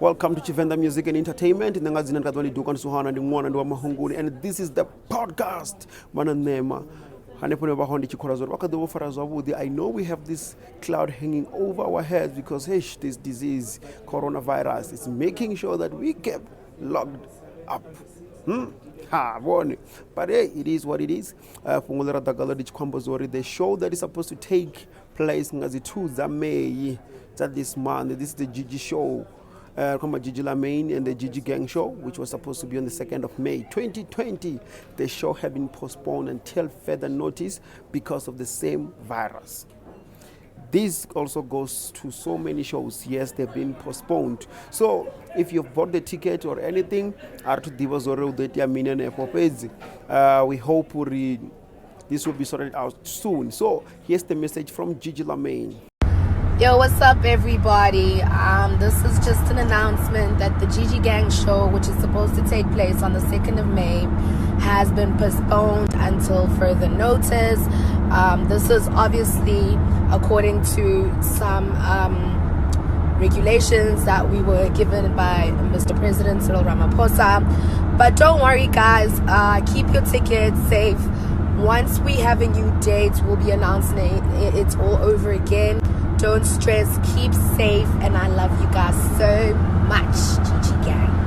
Welcome to Venda Music and Entertainment. And this is the podcast. I know we have this cloud hanging over our heads because this disease, coronavirus, is making sure that we get locked up. But hey, it is what it is. The show that is supposed to take place in May this month. This is the Gigi show. Gigi Lamayne and the Gigi Gang show, which was supposed to be on the 2nd of May 2020. The show had been postponed until further notice because of the same virus. This also goes to so many shows. Yes, they've been postponed. So if you've bought the ticket or anything, we hope this will be sorted out soon. So here's the message from Gigi Lamayne. Yo, what's up, everybody? This is just an announcement that the Gigi Gang show, which is supposed to take place on the 2nd of May, has been postponed until further notice. This is obviously according to some regulations that we were given by Mr. President Cyril Ramaphosa. But don't worry, guys. Keep your tickets safe. Once we have a new date, we'll be announcing it all over again. Don't stress, keep safe, and I love you guys so much, Gigi Gang.